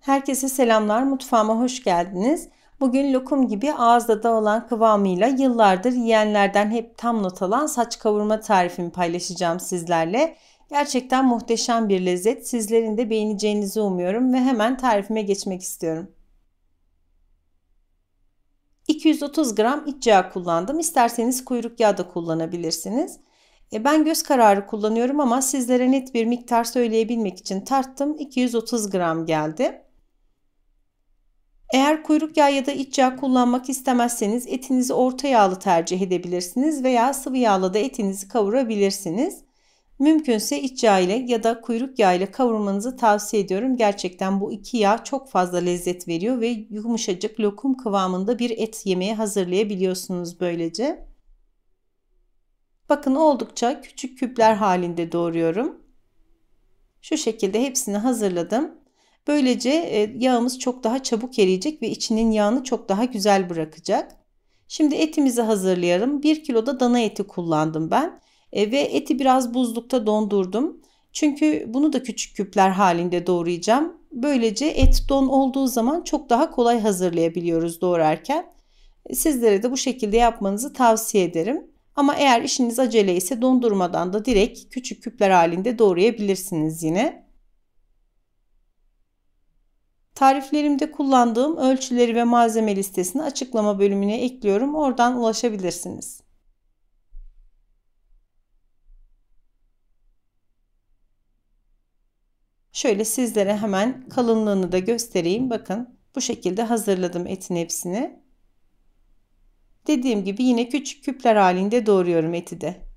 Herkese selamlar, mutfağıma hoş geldiniz. Bugün lokum gibi ağızda dağılan kıvamıyla yıllardır yiyenlerden hep tam not alan saç kavurma tarifimi paylaşacağım sizlerle. Gerçekten muhteşem bir lezzet. Sizlerin de beğeneceğinizi umuyorum ve hemen tarifime geçmek istiyorum. 230 gram iç yağ kullandım. İsterseniz kuyruk yağı da kullanabilirsiniz. Ben göz kararı kullanıyorum ama sizlere net bir miktar söyleyebilmek için tarttım. 230 gram geldi. Eğer kuyruk yağı ya da iç yağ kullanmak istemezseniz etinizi orta yağlı tercih edebilirsiniz veya sıvı yağla da etinizi kavurabilirsiniz. Mümkünse iç yağ ile ya da kuyruk yağı ile kavurmanızı tavsiye ediyorum. Gerçekten bu iki yağ çok fazla lezzet veriyor ve yumuşacık lokum kıvamında bir et yemeği hazırlayabiliyorsunuz böylece. Bakın oldukça küçük küpler halinde doğruyorum. Şu şekilde hepsini hazırladım. Böylece yağımız çok daha çabuk eriyecek ve içinin yağını çok daha güzel bırakacak. Şimdi etimizi hazırlayalım. 1 kilo da dana eti kullandım ben. Ve eti biraz buzlukta dondurdum. Çünkü bunu da küçük küpler halinde doğrayacağım. Böylece et don olduğu zaman çok daha kolay hazırlayabiliyoruz doğrarken. Sizlere de bu şekilde yapmanızı tavsiye ederim. Ama eğer işiniz acele ise dondurmadan da direkt küçük küpler halinde doğrayabilirsiniz yine. Tariflerimde kullandığım ölçüleri ve malzeme listesini açıklama bölümüne ekliyorum. Oradan ulaşabilirsiniz. Şöyle sizlere hemen kalınlığını da göstereyim. Bakın bu şekilde hazırladım etin hepsini. Dediğim gibi yine küçük küpler halinde doğruyorum eti de.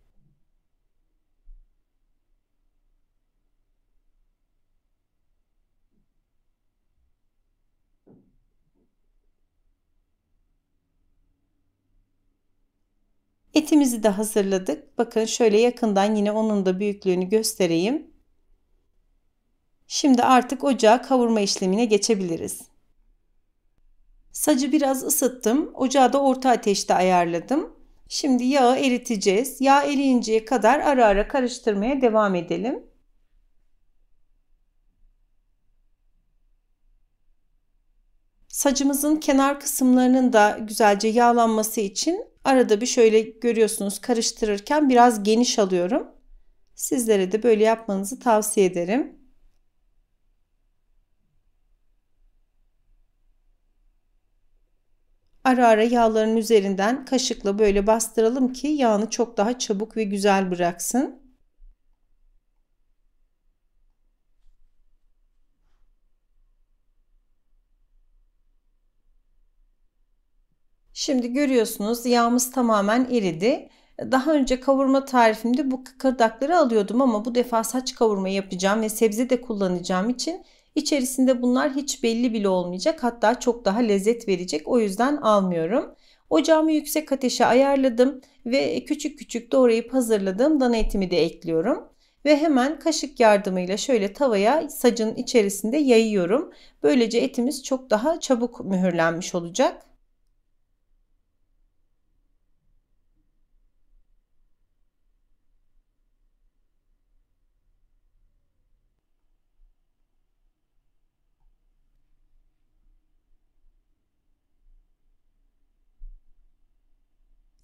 Etimizi de hazırladık. Bakın şöyle yakından yine onun da büyüklüğünü göstereyim. Şimdi artık ocağa kavurma işlemine geçebiliriz. Sacı biraz ısıttım. Ocağı da orta ateşte ayarladım. Şimdi yağı eriteceğiz. Yağ eriyinceye kadar ara ara karıştırmaya devam edelim. Sacımızın kenar kısımlarının da güzelce yağlanması için arada bir şöyle görüyorsunuz karıştırırken biraz geniş alıyorum. Sizlere de böyle yapmanızı tavsiye ederim. Ara ara yağların üzerinden kaşıkla böyle bastıralım ki yağını çok daha çabuk ve güzel bıraksın. Şimdi görüyorsunuz yağımız tamamen eridi. Daha önce kavurma tarifimde bu kıkırdakları alıyordum ama bu defa saç kavurma yapacağım ve sebze de kullanacağım için içerisinde bunlar hiç belli bile olmayacak. Hatta çok daha lezzet verecek. O yüzden almıyorum. Ocağımı yüksek ateşe ayarladım ve küçük küçük doğrayıp hazırladığım dana etimi de ekliyorum. Ve hemen kaşık yardımıyla şöyle tavaya sacın içerisinde yayıyorum. Böylece etimiz çok daha çabuk mühürlenmiş olacak.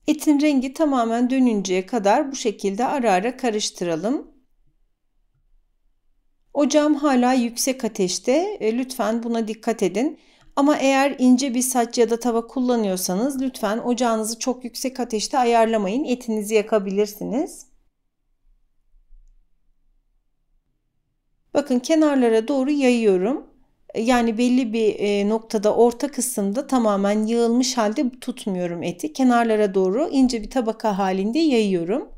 Etin rengi tamamen dönünceye kadar bu şekilde ara ara karıştıralım. Ocağım hala yüksek ateşte. Lütfen buna dikkat edin. Ama eğer ince bir saç ya da tava kullanıyorsanız lütfen ocağınızı çok yüksek ateşte ayarlamayın. Etinizi yakabilirsiniz. Bakın kenarlara doğru yayıyorum. Yani belli bir noktada orta kısımda tamamen yığılmış halde tutmuyorum eti. Kenarlara doğru ince bir tabaka halinde yayıyorum.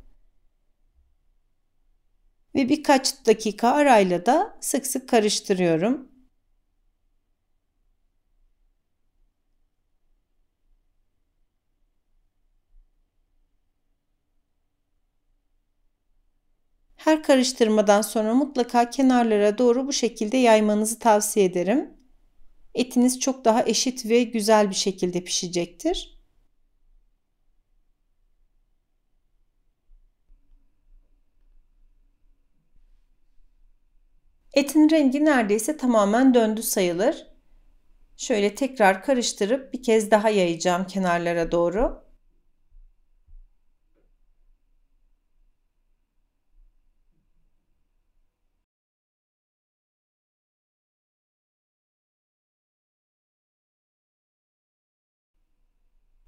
Ve birkaç dakika arayla da sık sık karıştırıyorum. Her karıştırmadan sonra mutlaka kenarlara doğru bu şekilde yaymanızı tavsiye ederim. Etiniz çok daha eşit ve güzel bir şekilde pişecektir. Etin rengi neredeyse tamamen döndü sayılır. Şöyle tekrar karıştırıp bir kez daha yayacağım kenarlara doğru.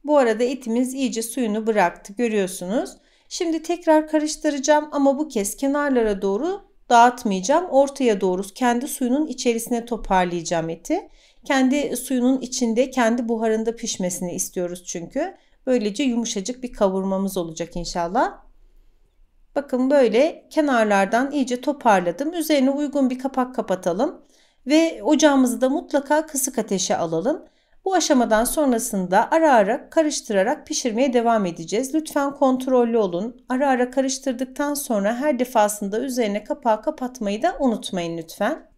Bu arada etimiz iyice suyunu bıraktı, görüyorsunuz. Şimdi tekrar karıştıracağım ama bu kez kenarlara doğru dağıtmayacağım. Ortaya doğru kendi suyunun içerisine toparlayacağım eti. Kendi suyunun içinde, kendi buharında pişmesini istiyoruz çünkü. Böylece yumuşacık bir kavurmamız olacak inşallah. Bakın böyle kenarlardan iyice toparladım. Üzerine uygun bir kapak kapatalım ve ocağımızı da mutlaka kısık ateşe alalım. Bu aşamadan sonrasında ara ara karıştırarak pişirmeye devam edeceğiz. Lütfen kontrollü olun. Ara ara karıştırdıktan sonra her defasında üzerine kapağı kapatmayı da unutmayın lütfen.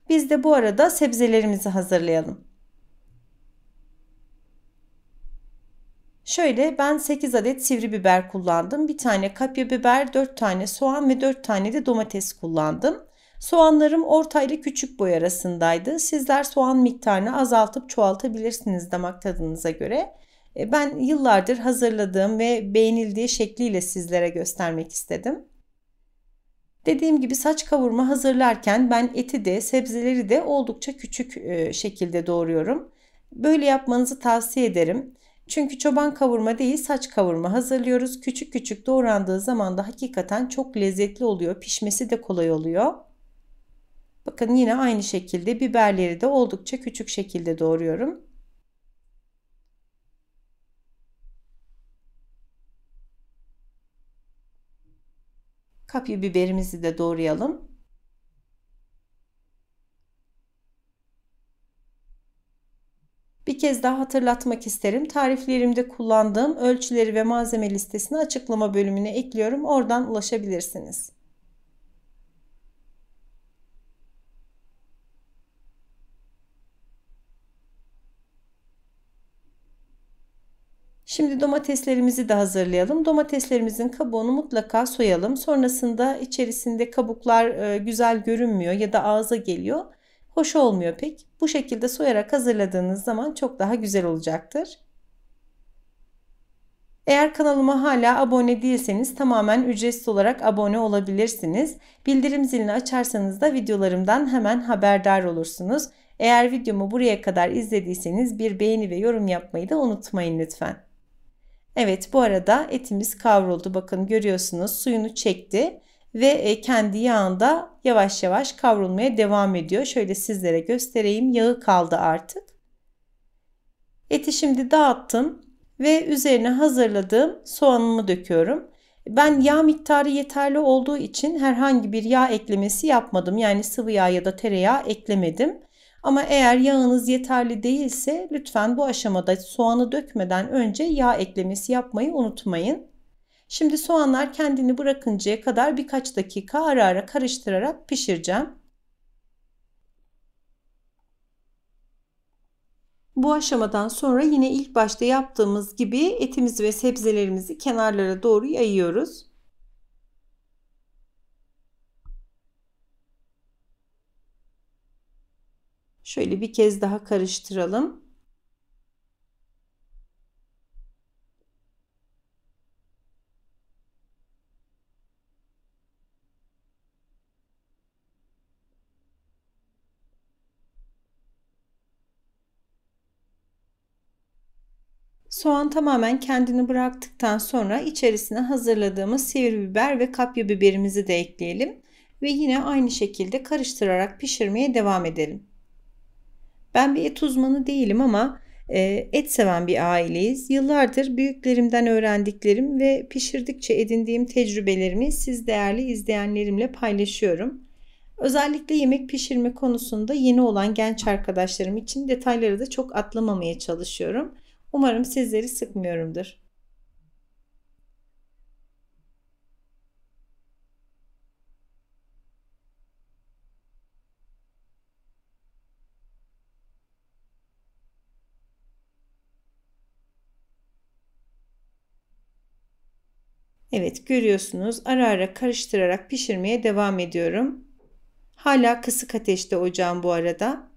Biz de bu arada sebzelerimizi hazırlayalım. Şöyle ben 8 adet sivri biber kullandım. Bir tane kapya biber, 4 tane soğan ve 4 tane de domates kullandım. Soğanlarım orta ile küçük boy arasındaydı. Sizler soğan miktarını azaltıp çoğaltabilirsiniz damak tadınıza göre. Ben yıllardır hazırladığım ve beğenildiği şekliyle sizlere göstermek istedim. Dediğim gibi saç kavurma hazırlarken ben eti de sebzeleri de oldukça küçük şekilde doğruyorum. Böyle yapmanızı tavsiye ederim. Çünkü çoban kavurma değil saç kavurma hazırlıyoruz. Küçük küçük doğrandığı zaman da hakikaten çok lezzetli oluyor. Pişmesi de kolay oluyor. Bakın yine aynı şekilde biberleri de oldukça küçük şekilde doğruyorum. Kapya biberimizi de doğrayalım. Bir kez daha hatırlatmak isterim. Tariflerimde kullandığım ölçüleri ve malzeme listesini açıklama bölümüne ekliyorum. Oradan ulaşabilirsiniz. Şimdi domateslerimizi de hazırlayalım. Domateslerimizin kabuğunu mutlaka soyalım. Sonrasında içerisinde kabuklar güzel görünmüyor ya da ağza geliyor. Hoş olmuyor pek. Bu şekilde soyarak hazırladığınız zaman çok daha güzel olacaktır. Eğer kanalıma hala abone değilseniz tamamen ücretsiz olarak abone olabilirsiniz. Bildirim zilini açarsanız da videolarımdan hemen haberdar olursunuz. Eğer videomu buraya kadar izlediyseniz bir beğeni ve yorum yapmayı da unutmayın lütfen. Evet, bu arada etimiz kavruldu. Bakın görüyorsunuz suyunu çekti ve kendi yağında yavaş yavaş kavrulmaya devam ediyor. Şöyle sizlere göstereyim. Yağı kaldı artık. Eti şimdi dağıttım ve üzerine hazırladığım soğanımı döküyorum. Ben yağ miktarı yeterli olduğu için herhangi bir yağ eklemesi yapmadım. Yani sıvı yağ ya da tereyağı eklemedim. Ama eğer yağınız yeterli değilse lütfen bu aşamada soğanı dökmeden önce yağ eklemesi yapmayı unutmayın. Şimdi soğanlar kendini bırakıncaya kadar birkaç dakika ara ara karıştırarak pişireceğim. Bu aşamadan sonra yine ilk başta yaptığımız gibi etimizi ve sebzelerimizi kenarlara doğru yayıyoruz. Şöyle bir kez daha karıştıralım. Soğan tamamen kendini bıraktıktan sonra içerisine hazırladığımız sivri biber ve kapya biberimizi de ekleyelim ve yine aynı şekilde karıştırarak pişirmeye devam edelim. Ben bir et uzmanı değilim ama et seven bir aileyiz. Yıllardır büyüklerimden öğrendiklerim ve pişirdikçe edindiğim tecrübelerimi siz değerli izleyenlerimle paylaşıyorum. Özellikle yemek pişirme konusunda yeni olan genç arkadaşlarım için detayları da çok atlamamaya çalışıyorum. Umarım sizleri sıkmıyorumdur. Evet, görüyorsunuz ara ara karıştırarak pişirmeye devam ediyorum. Hala kısık ateşte ocağım bu arada.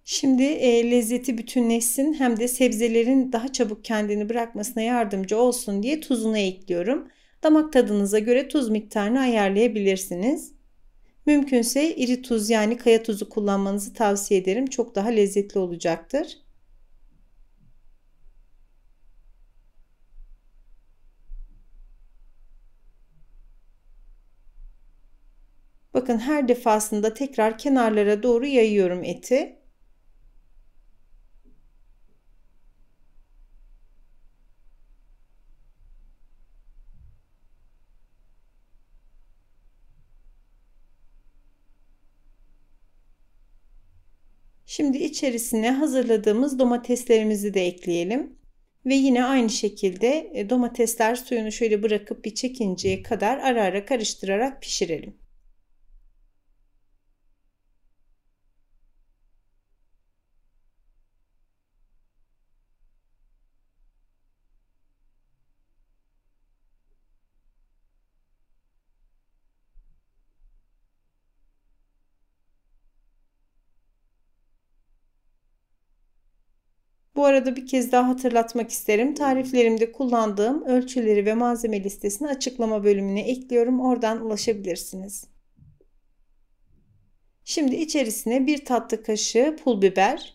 Şimdi lezzeti bütünleşsin hem de sebzelerin daha çabuk kendini bırakmasına yardımcı olsun diye tuzunu ekliyorum. Damak tadınıza göre tuz miktarını ayarlayabilirsiniz. Mümkünse iri tuz yani kaya tuzu kullanmanızı tavsiye ederim. Çok daha lezzetli olacaktır. Bakın her defasında tekrar kenarlara doğru yayıyorum eti. Şimdi içerisine hazırladığımız domateslerimizi de ekleyelim. Ve yine aynı şekilde domatesler suyunu şöyle bırakıp bir çekinceye kadar ara ara karıştırarak pişirelim. Bu arada bir kez daha hatırlatmak isterim. Tariflerimde kullandığım ölçüleri ve malzeme listesini açıklama bölümüne ekliyorum. Oradan ulaşabilirsiniz. Şimdi içerisine 1 tatlı kaşığı pul biber,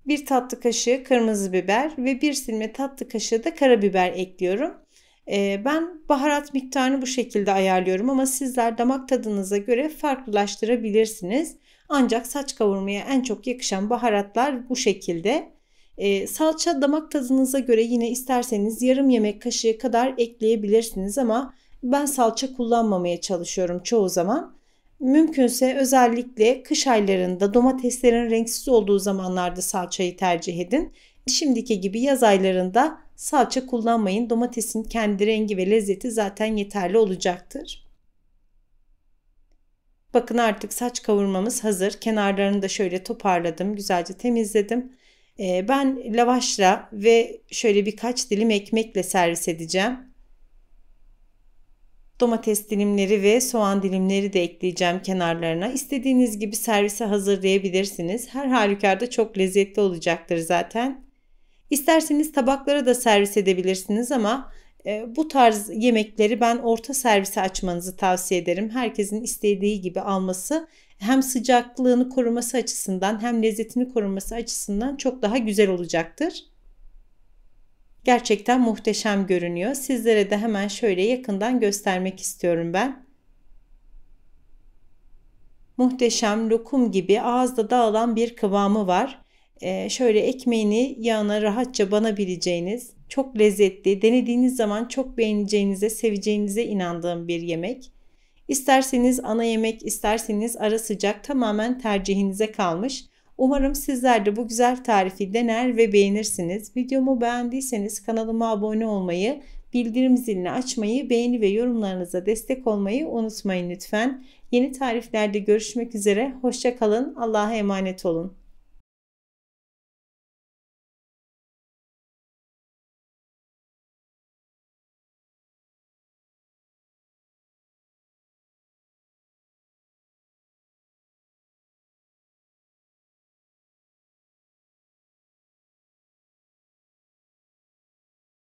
1 tatlı kaşığı kırmızı biber ve 1 silme tatlı kaşığı da karabiber ekliyorum. Ben baharat miktarını bu şekilde ayarlıyorum ama sizler damak tadınıza göre farklılaştırabilirsiniz. Ancak saç kavurmaya en çok yakışan baharatlar bu şekilde. Salça damak tadınıza göre yine isterseniz yarım yemek kaşığı kadar ekleyebilirsiniz ama ben salça kullanmamaya çalışıyorum çoğu zaman. Mümkünse özellikle kış aylarında domateslerin renksiz olduğu zamanlarda salçayı tercih edin. Şimdiki gibi yaz aylarında salça kullanmayın. Domatesin kendi rengi ve lezzeti zaten yeterli olacaktır. Bakın artık saç kavurmamız hazır. Kenarlarını da şöyle toparladım. Güzelce temizledim. Ben lavaşla ve şöyle birkaç dilim ekmekle servis edeceğim. Domates dilimleri ve soğan dilimleri de ekleyeceğim kenarlarına. İstediğiniz gibi servise hazırlayabilirsiniz. Her halükarda çok lezzetli olacaktır zaten. İsterseniz tabaklara da servis edebilirsiniz ama bu tarz yemekleri ben orta servise açmanızı tavsiye ederim. Herkesin istediği gibi alması hem sıcaklığını koruması açısından hem lezzetini koruması açısından çok daha güzel olacaktır. Gerçekten muhteşem görünüyor. Sizlere de hemen şöyle yakından göstermek istiyorum ben. Muhteşem lokum gibi ağızda dağılan bir kıvamı var. Şöyle ekmeğini yağına rahatça banabileceğiniz, çok lezzetli, denediğiniz zaman çok beğeneceğinize, seveceğinize inandığım bir yemek. İsterseniz ana yemek, isterseniz ara sıcak tamamen tercihinize kalmış. Umarım sizler de bu güzel tarifi dener ve beğenirsiniz. Videomu beğendiyseniz kanalıma abone olmayı, bildirim zilini açmayı, beğeni ve yorumlarınıza destek olmayı unutmayın lütfen. Yeni tariflerde görüşmek üzere. Hoşça kalın. Allah'a emanet olun.